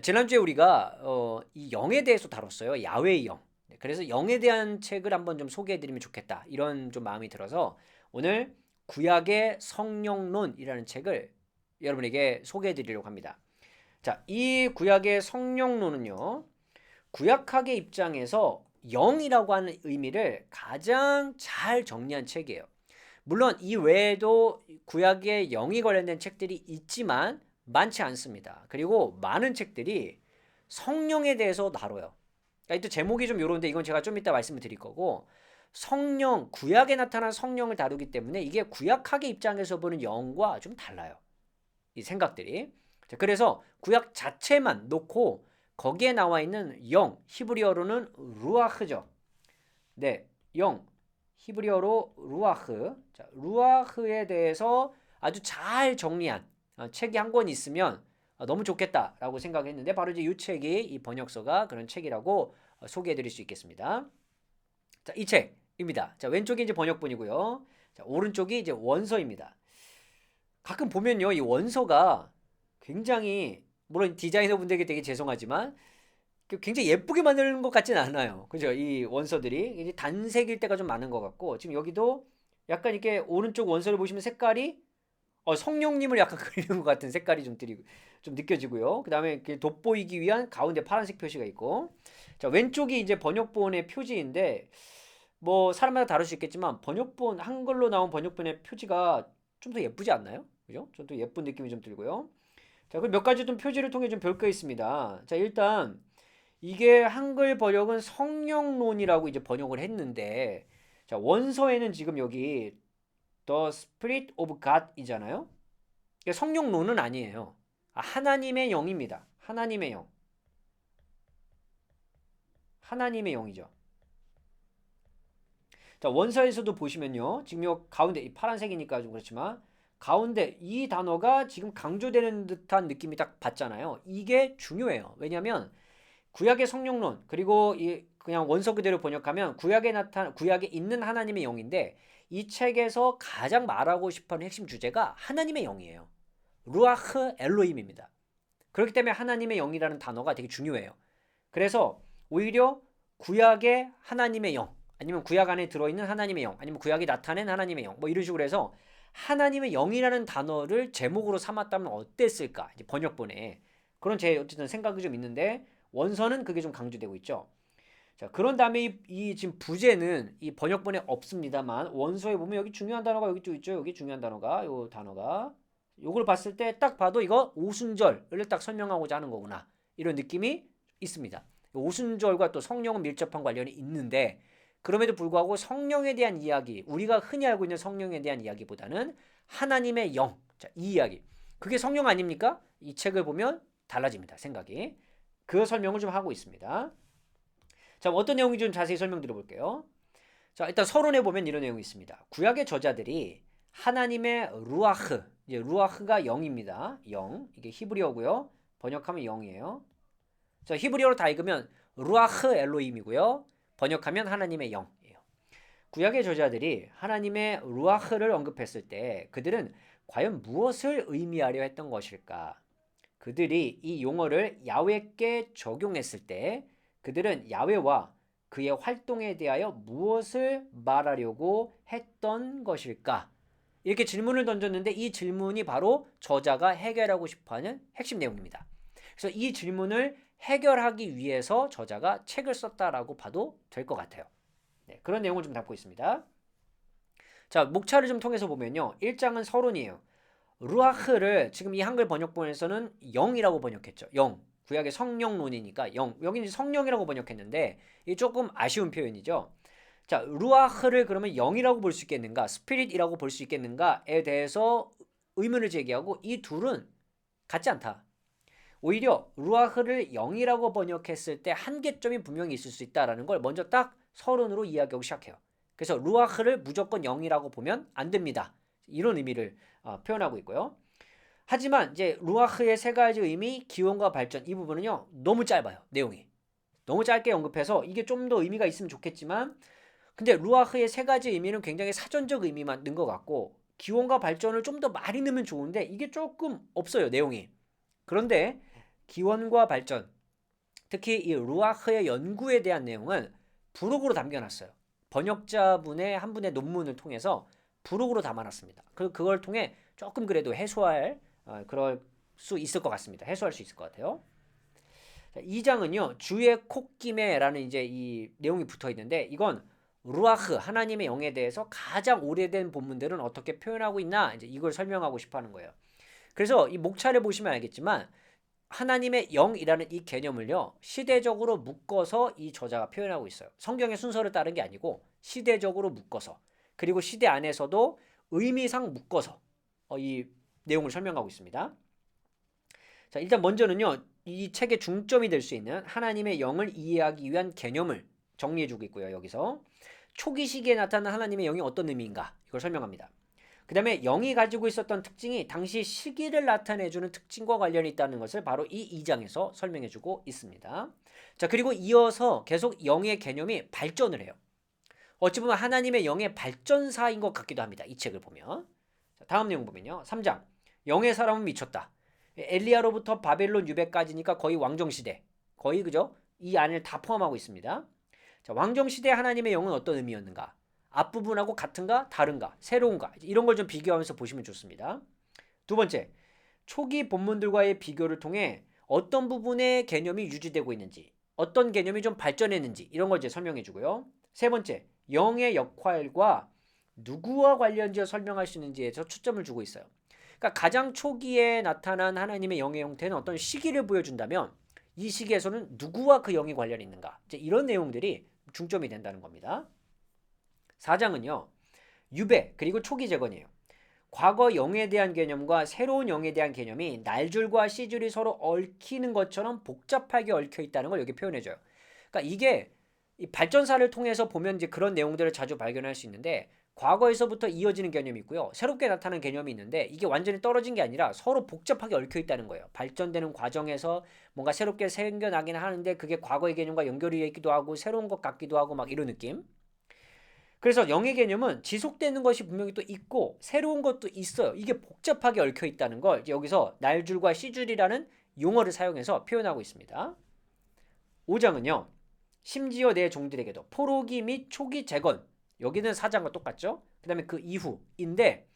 지난주에 우리가 이 영에 대해서 다뤘어요. 야훼의 영. 네, 그래서 영에 대한 책을 한번 좀 소개해드리면 좋겠다. 이런 좀 마음이 들어서 오늘 구약의 성령론이라는 책을 여러분에게 소개해드리려고 합니다. 자, 이 구약의 성령론은요. 구약학의 입장에서 영이라고 하는 의미를 가장 잘 정리한 책이에요. 물론 이 외에도 구약에 영이 관련된 책들이 있지만 많지 않습니다. 그리고 많은 책들이 성령에 대해서 다뤄요. 그러니까 또 제목이 좀 요런데 이건 제가 좀 이따 말씀을 드릴 거고, 성령, 구약에 나타난 성령을 다루기 때문에 이게 구약학의 입장에서 보는 영과 좀 달라요. 이 생각들이. 자, 그래서 구약 자체만 놓고 거기에 나와 있는 영, 히브리어로는 루아흐죠. 네, 영, 히브리어로 루아흐. 자, 루아흐에 대해서 아주 잘 정리한 책이 한 권 있으면 너무 좋겠다라고 생각했는데 바로 이제 이 책이 이 번역서가 그런 책이라고 소개해드릴 수 있겠습니다. 자, 이 책입니다. 자, 왼쪽이 이제 번역본이고요. 자, 오른쪽이 이제 원서입니다. 가끔 보면요, 이 원서가 굉장히 물론 디자이너 분들에게 되게 죄송하지만 굉장히 예쁘게 만드는 것 같진 않아요. 그죠? 이 원서들이 이제 단색일 때가 좀 많은 것 같고 지금 여기도 약간 이렇게 오른쪽 원서를 보시면 색깔이 성령님을 약간 그리는 것 같은 색깔이 좀 느껴지고요. 그 다음에 돋보이기 위한 가운데 파란색 표시가 있고, 자, 왼쪽이 이제 번역본의 표지인데 뭐 사람마다 다를 수 있겠지만 번역본 한글로 나온 번역본의 표지가 좀 더 예쁘지 않나요? 그죠? 좀 더 예쁜 느낌이 좀 들고요. 자, 그럼 몇 가지 좀 표지를 통해 좀 볼 게 있습니다. 자, 일단 이게 한글 번역은 성령론이라고 이제 번역을 했는데, 자, 원서에는 지금 여기 The Spirit of God이잖아요. 성령론은 아니에요. 하나님의 영입니다. 하나님의 영. 하나님의 영이죠. 자, 원서에서도 보시면요. 지금 요 가운데 이 파란색이니까 좀 그렇지만 가운데 이 단어가 지금 강조되는 듯한 느낌이 딱 받잖아요. 이게 중요해요. 왜냐하면 구약의 성령론 그리고 이 그냥 원서 그대로 번역하면 구약에 있는 하나님의 영인데 이 책에서 가장 말하고 싶어하는 핵심 주제가 하나님의 영이에요. 루아흐 엘로힘입니다. 그렇기 때문에 하나님의 영이라는 단어가 되게 중요해요. 그래서 오히려 구약의 하나님의 영 아니면 구약 안에 들어있는 하나님의 영 아니면 구약이 나타낸 하나님의 영 뭐 이런 식으로 해서 하나님의 영이라는 단어를 제목으로 삼았다면 어땠을까 이제 번역본에 그런 제 어쨌든 생각이 좀 있는데 원서는 그게 좀 강조되고 있죠. 자, 그런 다음에 이 지금 부제는 이 번역본에 없습니다만 원서에 보면 여기 중요한 단어가 여기 또 있죠. 여기 중요한 단어가 요 단어가 요걸 봤을 때 딱 봐도 이거 오순절을 딱 설명하고자 하는 거구나. 이런 느낌이 있습니다. 오순절과 또 성령은 밀접한 관련이 있는데 그럼에도 불구하고 성령에 대한 이야기, 우리가 흔히 알고 있는 성령에 대한 이야기보다는 하나님의 영, 자, 이 이야기. 그게 성령 아닙니까? 이 책을 보면 달라집니다. 생각이. 그 설명을 좀 하고 있습니다. 자, 어떤 내용인지 좀 자세히 설명드려 볼게요. 자, 일단 서론에 보면 이런 내용이 있습니다. 구약의 저자들이 하나님의 루아흐, 이제 루아흐가 영입니다. 영, 이게 히브리어고요. 번역하면 영이에요. 자, 히브리어로 다 읽으면 루아흐 엘로힘이고요. 번역하면 하나님의 영이에요. 구약의 저자들이 하나님의 루아흐를 언급했을 때 그들은 과연 무엇을 의미하려 했던 것일까? 그들이 이 용어를 야훼께 적용했을 때 그들은 야훼와 그의 활동에 대하여 무엇을 말하려고 했던 것일까? 이렇게 질문을 던졌는데 이 질문이 바로 저자가 해결하고 싶어하는 핵심 내용입니다. 그래서 이 질문을 해결하기 위해서 저자가 책을 썼다라고 봐도 될 것 같아요. 네, 그런 내용을 좀 담고 있습니다. 자, 목차를 좀 통해서 보면요. 1장은 서론이에요. 루아흐를 지금 이 한글 번역본에서는 영이라고 번역했죠. 영. 구약의 성령론이니까 영. 여기는 성령이라고 번역했는데 이 조금 아쉬운 표현이죠. 자, 루아흐를 그러면 영이라고 볼 수 있겠는가? 스피릿이라고 볼 수 있겠는가에 대해서 의문을 제기하고 이 둘은 같지 않다. 오히려 루아흐를 영이라고 번역했을 때 한계점이 분명히 있을 수 있다라는 걸 먼저 딱 서론으로 이야기하고 시작해요. 그래서 루아흐를 무조건 영이라고 보면 안 됩니다. 이런 의미를 표현하고 있고요. 하지만 이제 루아흐의 세 가지 의미, 기원과 발전 이 부분은요 너무 짧아요. 내용이 너무 짧게 언급해서 이게 좀 더 의미가 있으면 좋겠지만 근데 루아흐의 세 가지 의미는 굉장히 사전적 의미만 넣은 것 같고 기원과 발전을 좀 더 많이 넣으면 좋은데 이게 조금 없어요. 내용이. 그런데 기원과 발전, 특히 이 루아흐의 연구에 대한 내용은 부록으로 담겨놨어요. 번역자분의 한 분의 논문을 통해서 부록으로 담아놨습니다. 그걸 통해 조금 그래도 해소할 그럴 수 있을 것 같습니다. 해소할 수 있을 것 같아요. 자, 2장은요. 주의 콧김에라는 이제 이 내용이 붙어 있는데 이건 루아흐 하나님의 영에 대해서 가장 오래된 본문들은 어떻게 표현하고 있나 이제 이걸 설명하고 싶어 하는 거예요. 그래서 이 목차를 보시면 알겠지만 하나님의 영이라는 이 개념을요. 시대적으로 묶어서 이 저자가 표현하고 있어요. 성경의 순서를 따른 게 아니고 시대적으로 묶어서 그리고 시대 안에서도 의미상 묶어서 이 내용을 설명하고 있습니다. 자, 일단 먼저는요. 이 책의 중점이 될 수 있는 하나님의 영을 이해하기 위한 개념을 정리해주고 있고요. 여기서 초기 시기에 나타난 하나님의 영이 어떤 의미인가 이걸 설명합니다. 그 다음에 영이 가지고 있었던 특징이 당시 시기를 나타내주는 특징과 관련이 있다는 것을 바로 이 2장에서 설명해주고 있습니다. 자, 그리고 이어서 계속 영의 개념이 발전을 해요. 어찌 보면 하나님의 영의 발전사인 것 같기도 합니다. 이 책을 보면. 자, 다음 내용 보면요. 3장. 영의 사람은 미쳤다. 엘리야로부터 바벨론 유배까지니까 거의 왕정시대. 거의 그죠? 이 안을 다 포함하고 있습니다. 자, 왕정시대 하나님의 영은 어떤 의미였는가? 앞부분하고 같은가? 다른가? 새로운가? 이런 걸 좀 비교하면서 보시면 좋습니다. 두 번째, 초기 본문들과의 비교를 통해 어떤 부분의 개념이 유지되고 있는지, 어떤 개념이 좀 발전했는지 이런 걸 이제 설명해 주고요. 세 번째, 영의 역할과 누구와 관련지어 설명할 수 있는지에서 초점을 주고 있어요. 그러니까 가장 초기에 나타난 하나님의 영의 형태는 어떤 시기를 보여준다면 이 시기에서는 누구와 그 영이 관련이 있는가? 이제 이런 내용들이 중점이 된다는 겁니다. 4장은요. 유배 그리고 초기 재건이에요. 과거 영에 대한 개념과 새로운 영에 대한 개념이 날줄과 씨줄이 서로 얽히는 것처럼 복잡하게 얽혀 있다는 걸 여기 표현해줘요. 그러니까 이게 이 발전사를 통해서 보면 이제 그런 내용들을 자주 발견할 수 있는데 과거에서부터 이어지는 개념이 있고요. 새롭게 나타나는 개념이 있는데 이게 완전히 떨어진 게 아니라 서로 복잡하게 얽혀 있다는 거예요. 발전되는 과정에서 뭔가 새롭게 생겨나긴 하는데 그게 과거의 개념과 연결이 되어 있기도 하고 새로운 것 같기도 하고 막 이런 느낌. 그래서 영의 개념은 지속되는 것이 분명히 또 있고 새로운 것도 있어요. 이게 복잡하게 얽혀 있다는 걸 여기서 날줄과 씨줄이라는 용어를 사용해서 표현하고 있습니다. 5장은요. 심지어 내 종들에게도 포로기 및 초기 재건 여기는 4장과 똑같죠. 그 다음에 그 이후인데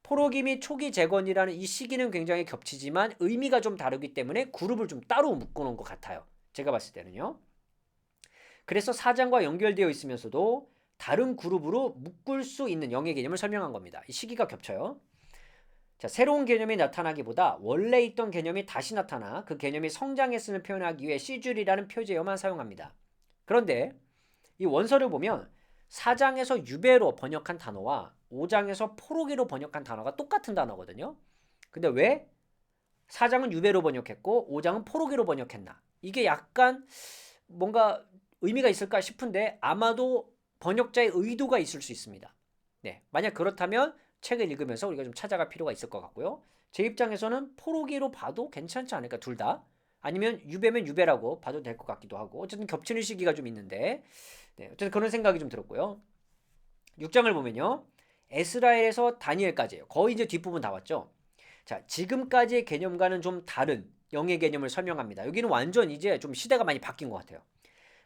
포로기 및 초기 재건이라는 이 시기는 굉장히 겹치지만 의미가 좀 다르기 때문에 그룹을 좀 따로 묶어놓은 것 같아요. 제가 봤을 때는요. 그래서 4장과 연결되어 있으면서도 다른 그룹으로 묶을 수 있는 영의 개념을 설명한 겁니다. 이 시기가 겹쳐요. 자, 새로운 개념이 나타나기보다 원래 있던 개념이 다시 나타나 그 개념이 성장했음을 표현하기 위해 시줄이라는 표제어만 사용합니다. 그런데 이 원서를 보면 4장에서 유배로 번역한 단어와 5장에서 포로기로 번역한 단어가 똑같은 단어거든요. 근데 왜 4장은 유배로 번역했고 5장은 포로기로 번역했나? 이게 약간 뭔가 의미가 있을까 싶은데 아마도 번역자의 의도가 있을 수 있습니다. 네, 만약 그렇다면 책을 읽으면서 우리가 좀 찾아갈 필요가 있을 것 같고요. 제 입장에서는 포로기로 봐도 괜찮지 않을까 둘 다. 아니면 유배면 유배라고 봐도 될 것 같기도 하고 어쨌든 겹치는 시기가 좀 있는데 네, 어쨌든 그런 생각이 좀 들었고요. 6장을 보면요. 에스라엘에서 다니엘까지예요. 거의 이제 뒷부분 다 왔죠. 자, 지금까지의 개념과는 좀 다른 영의 개념을 설명합니다. 여기는 완전 이제 좀 시대가 많이 바뀐 것 같아요.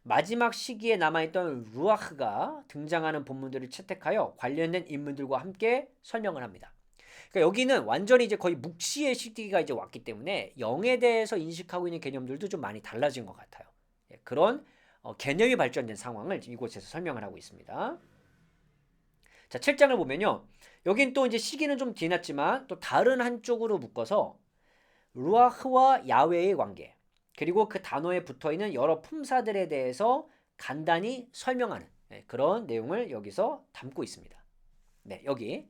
마지막 시기에 남아있던 루아흐가 등장하는 본문들을 채택하여 관련된 인물들과 함께 설명을 합니다. 그러니까 여기는 완전히 이제 거의 묵시의 시기가 이제 왔기 때문에 영에 대해서 인식하고 있는 개념들도 좀 많이 달라진 것 같아요. 그런 개념이 발전된 상황을 이곳에서 설명을 하고 있습니다. 자, 7장을 보면요. 여긴 또 이제 시기는 좀 뒤났지만 또 다른 한쪽으로 묶어서 루아흐와 야훼의 관계 그리고 그 단어에 붙어있는 여러 품사들에 대해서 간단히 설명하는 그런 내용을 여기서 담고 있습니다. 네, 여기.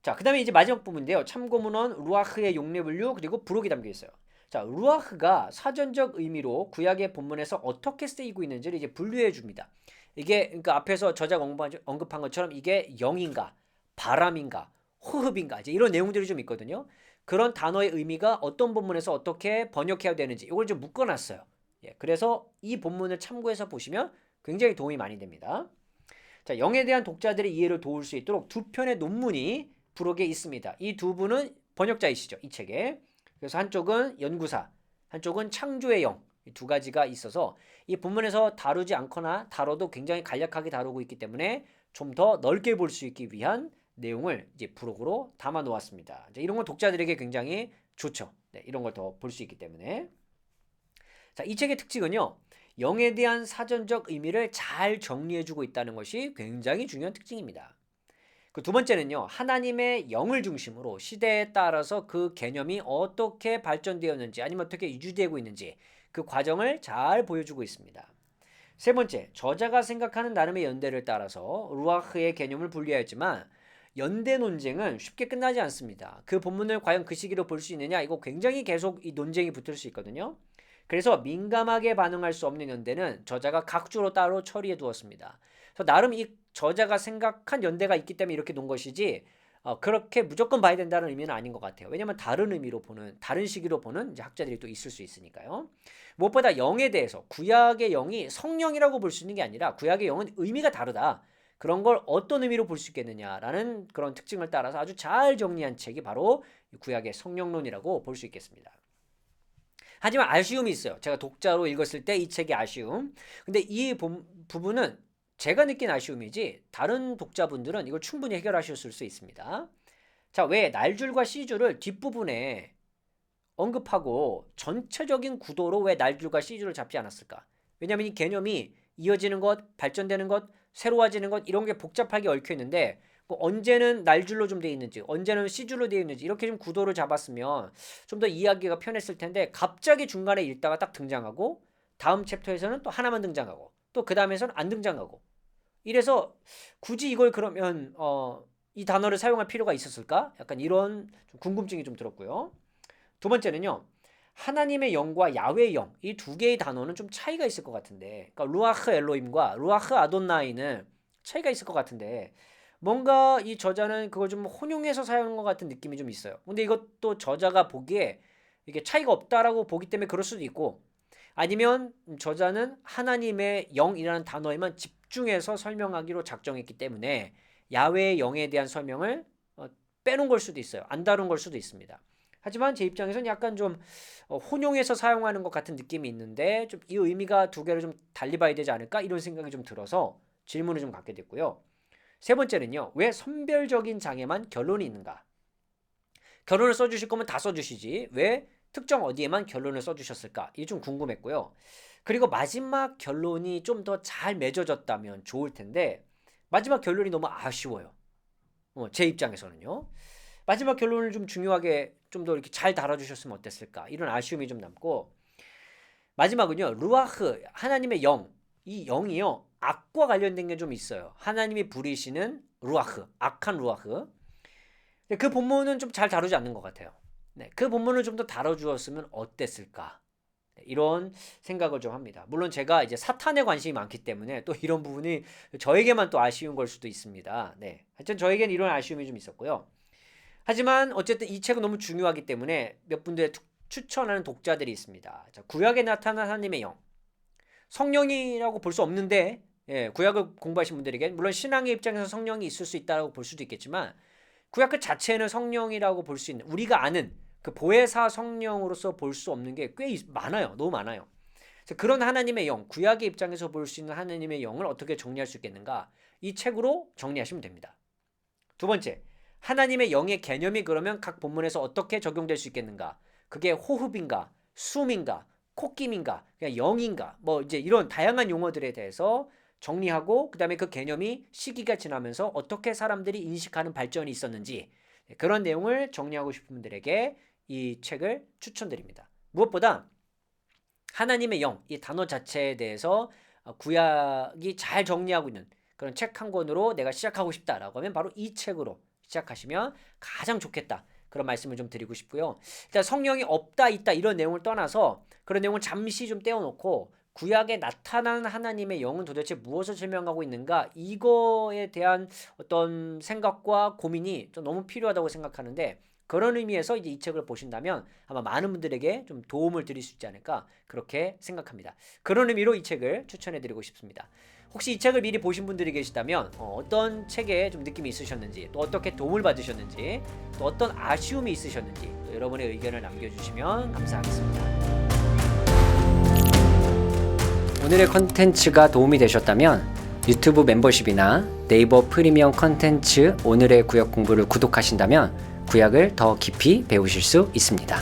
자, 그 다음에 이제 마지막 부분인데요. 참고문헌 루아흐의 용례 분류 그리고 부록이 담겨 있어요. 자, 루아흐가 사전적 의미로 구약의 본문에서 어떻게 쓰이고 있는지를 이제 분류해 줍니다. 이게 그러니까 앞에서 저자가 언급한 것처럼 이게 영인가, 바람인가, 호흡인가 이제 이런 내용들이 좀 있거든요. 그런 단어의 의미가 어떤 본문에서 어떻게 번역해야 되는지 이걸 좀 묶어놨어요. 그래서 이 본문을 참고해서 보시면 굉장히 도움이 많이 됩니다. 자, 영에 대한 독자들의 이해를 도울 수 있도록 두 편의 논문이 부록에 있습니다. 이 두 분은 번역자이시죠. 이 책에. 그래서 한쪽은 연구사, 한쪽은 창조의 영, 이 두 가지가 있어서 이 본문에서 다루지 않거나 다뤄도 굉장히 간략하게 다루고 있기 때문에 좀 더 넓게 볼 수 있기 위한 내용을 이제 부록으로 담아 놓았습니다. 이런 건 독자들에게 굉장히 좋죠. 네, 이런 걸 더 볼 수 있기 때문에. 자, 이 책의 특징은요. 영에 대한 사전적 의미를 잘 정리해주고 있다는 것이 굉장히 중요한 특징입니다. 그 두 번째는요. 하나님의 영을 중심으로 시대에 따라서 그 개념이 어떻게 발전되었는지 아니면 어떻게 유지되고 있는지 그 과정을 잘 보여주고 있습니다. 세 번째, 저자가 생각하는 나름의 연대를 따라서 루아흐의 개념을 분리하였지만 연대 논쟁은 쉽게 끝나지 않습니다. 그 본문을 과연 그 시기로 볼 수 있느냐 이거 굉장히 계속 이 논쟁이 붙을 수 있거든요. 그래서 민감하게 반응할 수 없는 연대는 저자가 각주로 따로 처리해 두었습니다. 그래서 나름 이 저자가 생각한 연대가 있기 때문에 이렇게 놓은 것이지 그렇게 무조건 봐야 된다는 의미는 아닌 것 같아요. 왜냐하면 다른 의미로 보는 다른 시기로 보는 이제 학자들이 또 있을 수 있으니까요. 무엇보다 영에 대해서 구약의 영이 성령이라고 볼 수 있는 게 아니라 구약의 영은 의미가 다르다. 그런 걸 어떤 의미로 볼 수 있겠느냐라는 그런 특징을 따라서 아주 잘 정리한 책이 바로 구약의 성령론이라고 볼 수 있겠습니다. 하지만 아쉬움이 있어요. 제가 독자로 읽었을 때 이 책의 아쉬움. 근데 이 부분은 제가 느낀 아쉬움이지 다른 독자분들은 이걸 충분히 해결하셨을 수 있습니다. 자, 왜 날줄과 C줄을 뒷부분에 언급하고 전체적인 구도로 왜 날줄과 C줄을 잡지 않았을까? 왜냐하면 이 개념이 이어지는 것, 발전되는 것, 새로워지는 것 이런 게 복잡하게 얽혀 있는데 뭐 언제는 날줄로 좀 되어 있는지 언제는 C줄로 되어 있는지 이렇게 좀 구도를 잡았으면 좀 더 이해하기가 편했을 텐데 갑자기 중간에 읽다가 딱 등장하고 다음 챕터에서는 또 하나만 등장하고 또 그 다음에서는 안 등장하고 이래서 굳이 이걸 그러면 이 단어를 사용할 필요가 있었을까? 약간 이런 좀 궁금증이 좀 들었고요. 두 번째는요. 하나님의 영과 야훼의 영, 이 두 개의 단어는 좀 차이가 있을 것 같은데, 그러니까 루아흐 엘로힘과 루아흐 아돈나이는 차이가 있을 것 같은데, 뭔가 이 저자는 그걸 좀 혼용해서 사용한 것 같은 느낌이 좀 있어요. 근데 이것도 저자가 보기에 이게 차이가 없다라고 보기 때문에 그럴 수도 있고, 아니면 저자는 하나님의 영이라는 단어에만 집중해서 설명하기로 작정했기 때문에 야훼의 영에 대한 설명을 빼놓은 걸 수도 있어요. 안 다룬 걸 수도 있습니다. 하지만 제 입장에서는 약간 좀 혼용해서 사용하는 것 같은 느낌이 있는데 좀 이 의미가 두 개를 좀 달리 봐야 되지 않을까 이런 생각이 좀 들어서 질문을 좀 갖게 됐고요. 세 번째는요. 왜 선별적인 장에만 결론이 있는가? 결론을 써주실 거면 다 써주시지 왜 특정 어디에만 결론을 써주셨을까? 이게 좀 궁금했고요. 그리고 마지막 결론이 좀 더 잘 맺어졌다면 좋을 텐데 마지막 결론이 너무 아쉬워요. 제 입장에서는요. 마지막 결론을 좀 중요하게 좀 더 이렇게 잘 달아주셨으면 어땠을까? 이런 아쉬움이 좀 남고 마지막은요. 루아흐 하나님의 영. 이 영이요. 악과 관련된 게 좀 있어요. 하나님이 부리시는 루아흐, 악한 루아흐. 그 본문은 좀 잘 다루지 않는 것 같아요. 네, 그 본문을 좀 더 다뤄주었으면 어땠을까? 네, 이런 생각을 좀 합니다. 물론 제가 이제 사탄에 관심이 많기 때문에 또 이런 부분이 저에게만 또 아쉬운 걸 수도 있습니다. 네, 하여튼 저에겐 이런 아쉬움이 좀 있었고요. 하지만 어쨌든 이 책은 너무 중요하기 때문에 몇 군데 추천하는 독자들이 있습니다. 자, 구약에 나타난 하나님의 영. 성령이라고 볼 수 없는데 구약을 공부하신 분들에게 물론 신앙의 입장에서 성령이 있을 수 있다고 볼 수도 있겠지만 구약 그 자체는 성령이라고 볼 수 있는 우리가 아는 그 보혜사 성령으로서 볼 수 없는 게 꽤 많아요. 너무 많아요. 그런 하나님의 영, 구약의 입장에서 볼 수 있는 하나님의 영을 어떻게 정리할 수 있겠는가? 이 책으로 정리하시면 됩니다. 두 번째, 하나님의 영의 개념이 그러면 각 본문에서 어떻게 적용될 수 있겠는가? 그게 호흡인가, 숨인가, 콧김인가, 그냥 영인가, 뭐 이제 이런 다양한 용어들에 대해서 정리하고 그다음에 그 개념이 시기가 지나면서 어떻게 사람들이 인식하는 발전이 있었는지 그런 내용을 정리하고 싶은 분들에게 이 책을 추천드립니다. 무엇보다 하나님의 영, 이 단어 자체에 대해서 구약이 잘 정리하고 있는 그런 책 한 권으로 내가 시작하고 싶다라고 하면 바로 이 책으로 시작하시면 가장 좋겠다. 그런 말씀을 좀 드리고 싶고요. 일단 성령이 없다 있다 이런 내용을 떠나서 그런 내용을 잠시 좀 떼어놓고 구약에 나타난 하나님의 영은 도대체 무엇을 설명하고 있는가 이거에 대한 어떤 생각과 고민이 좀 너무 필요하다고 생각하는데 그런 의미에서 이제 이 책을 보신다면 아마 많은 분들에게 좀 도움을 드릴 수 있지 않을까 그렇게 생각합니다. 그런 의미로 이 책을 추천해드리고 싶습니다. 혹시 이 책을 미리 보신 분들이 계시다면 어떤 책에 좀 느낌이 있으셨는지, 또 어떻게 도움을 받으셨는지, 또 어떤 아쉬움이 있으셨는지 또 여러분의 의견을 남겨주시면 감사하겠습니다. 오늘의 컨텐츠가 도움이 되셨다면 유튜브 멤버십이나 네이버 프리미엄 컨텐츠 오늘의 구약 공부를 구독하신다면 구약을 더 깊이 배우실 수 있습니다.